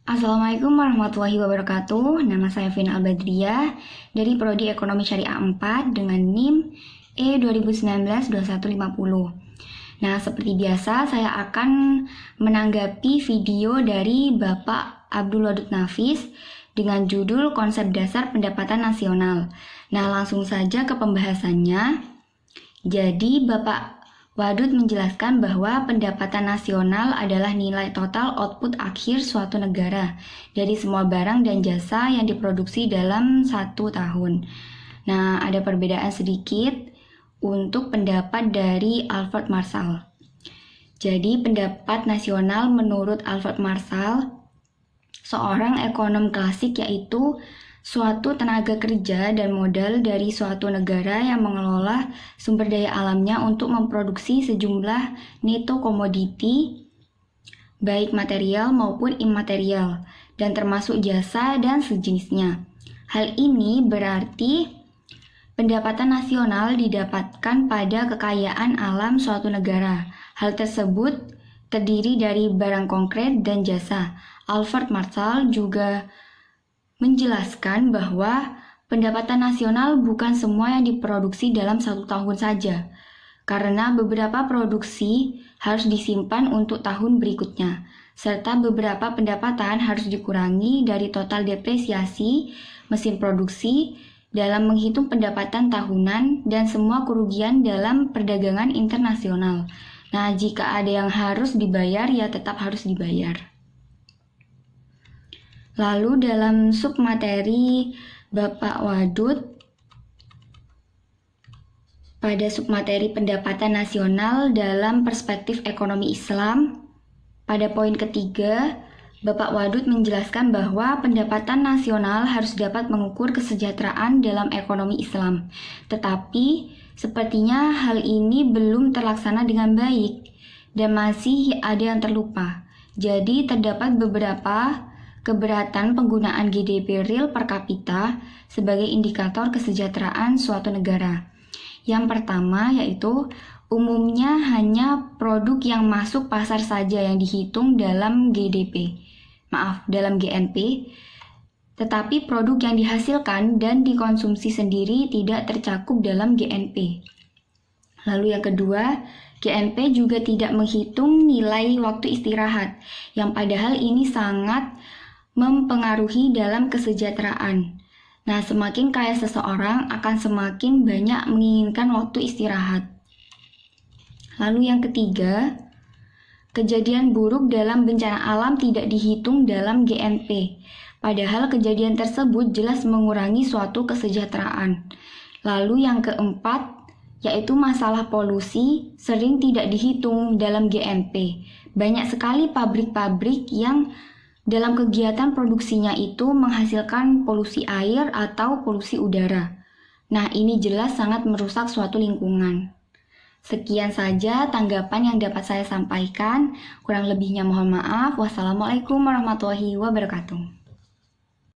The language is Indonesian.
Assalamualaikum warahmatullahi wabarakatuh. Nama saya Vina Albadriyah dari Prodi Ekonomi Syariah 4 dengan NIM E2019-2150. Nah, seperti biasa saya akan menanggapi video dari Bapak Abdul Wadud Nafis dengan judul Konsep Dasar Pendapatan Nasional. Nah, langsung saja ke pembahasannya. Jadi, Bapak Wadud menjelaskan bahwa pendapatan nasional adalah nilai total output akhir suatu negara dari semua barang dan jasa yang diproduksi dalam satu tahun. Nah, ada perbedaan sedikit untuk pendapat dari Alfred Marshall. Jadi, pendapat nasional menurut Alfred Marshall, seorang ekonom klasik, yaitu suatu tenaga kerja dan modal dari suatu negara yang mengelola sumber daya alamnya untuk memproduksi sejumlah neto komoditi, baik material maupun imaterial, dan termasuk jasa dan sejenisnya. Hal ini berarti pendapatan nasional didapatkan pada kekayaan alam suatu negara. Hal tersebut terdiri dari barang konkret dan jasa. Alfred Marshall juga menjelaskan bahwa pendapatan nasional bukan semua yang diproduksi dalam satu tahun saja, karena beberapa produksi harus disimpan untuk tahun berikutnya, serta beberapa pendapatan harus dikurangi dari total depresiasi mesin produksi dalam menghitung pendapatan tahunan dan semua kerugian dalam perdagangan internasional. Nah, jika ada yang harus dibayar, ya tetap harus dibayar. Lalu dalam submateri Bapak Wadud, pada submateri pendapatan nasional dalam perspektif ekonomi Islam, pada poin ketiga, Bapak Wadud menjelaskan bahwa pendapatan nasional harus dapat mengukur kesejahteraan dalam ekonomi Islam. Tetapi, sepertinya hal ini belum terlaksana dengan baik dan masih ada yang terlupa. Jadi, terdapat beberapa keberatan penggunaan GDP real per kapita sebagai indikator kesejahteraan suatu negara. Yang pertama yaitu umumnya hanya produk yang masuk pasar saja yang dihitung dalam dalam GNP, tetapi produk yang dihasilkan dan dikonsumsi sendiri tidak tercakup dalam GNP. Lalu yang kedua, GNP juga tidak menghitung nilai waktu istirahat, yang padahal ini sangat mempengaruhi dalam kesejahteraan. Nah, semakin kaya seseorang akan semakin banyak menginginkan waktu istirahat. Lalu yang ketiga, kejadian buruk dalam bencana alam tidak dihitung dalam GNP, padahal kejadian tersebut jelas mengurangi suatu kesejahteraan. Lalu yang keempat, yaitu masalah polusi sering tidak dihitung dalam GNP. Banyak sekali pabrik-pabrik yang dalam kegiatan produksinya itu menghasilkan polusi air atau polusi udara. Nah, ini jelas sangat merusak suatu lingkungan. Sekian saja tanggapan yang dapat saya sampaikan. Kurang lebihnya mohon maaf. Wassalamualaikum warahmatullahi wabarakatuh.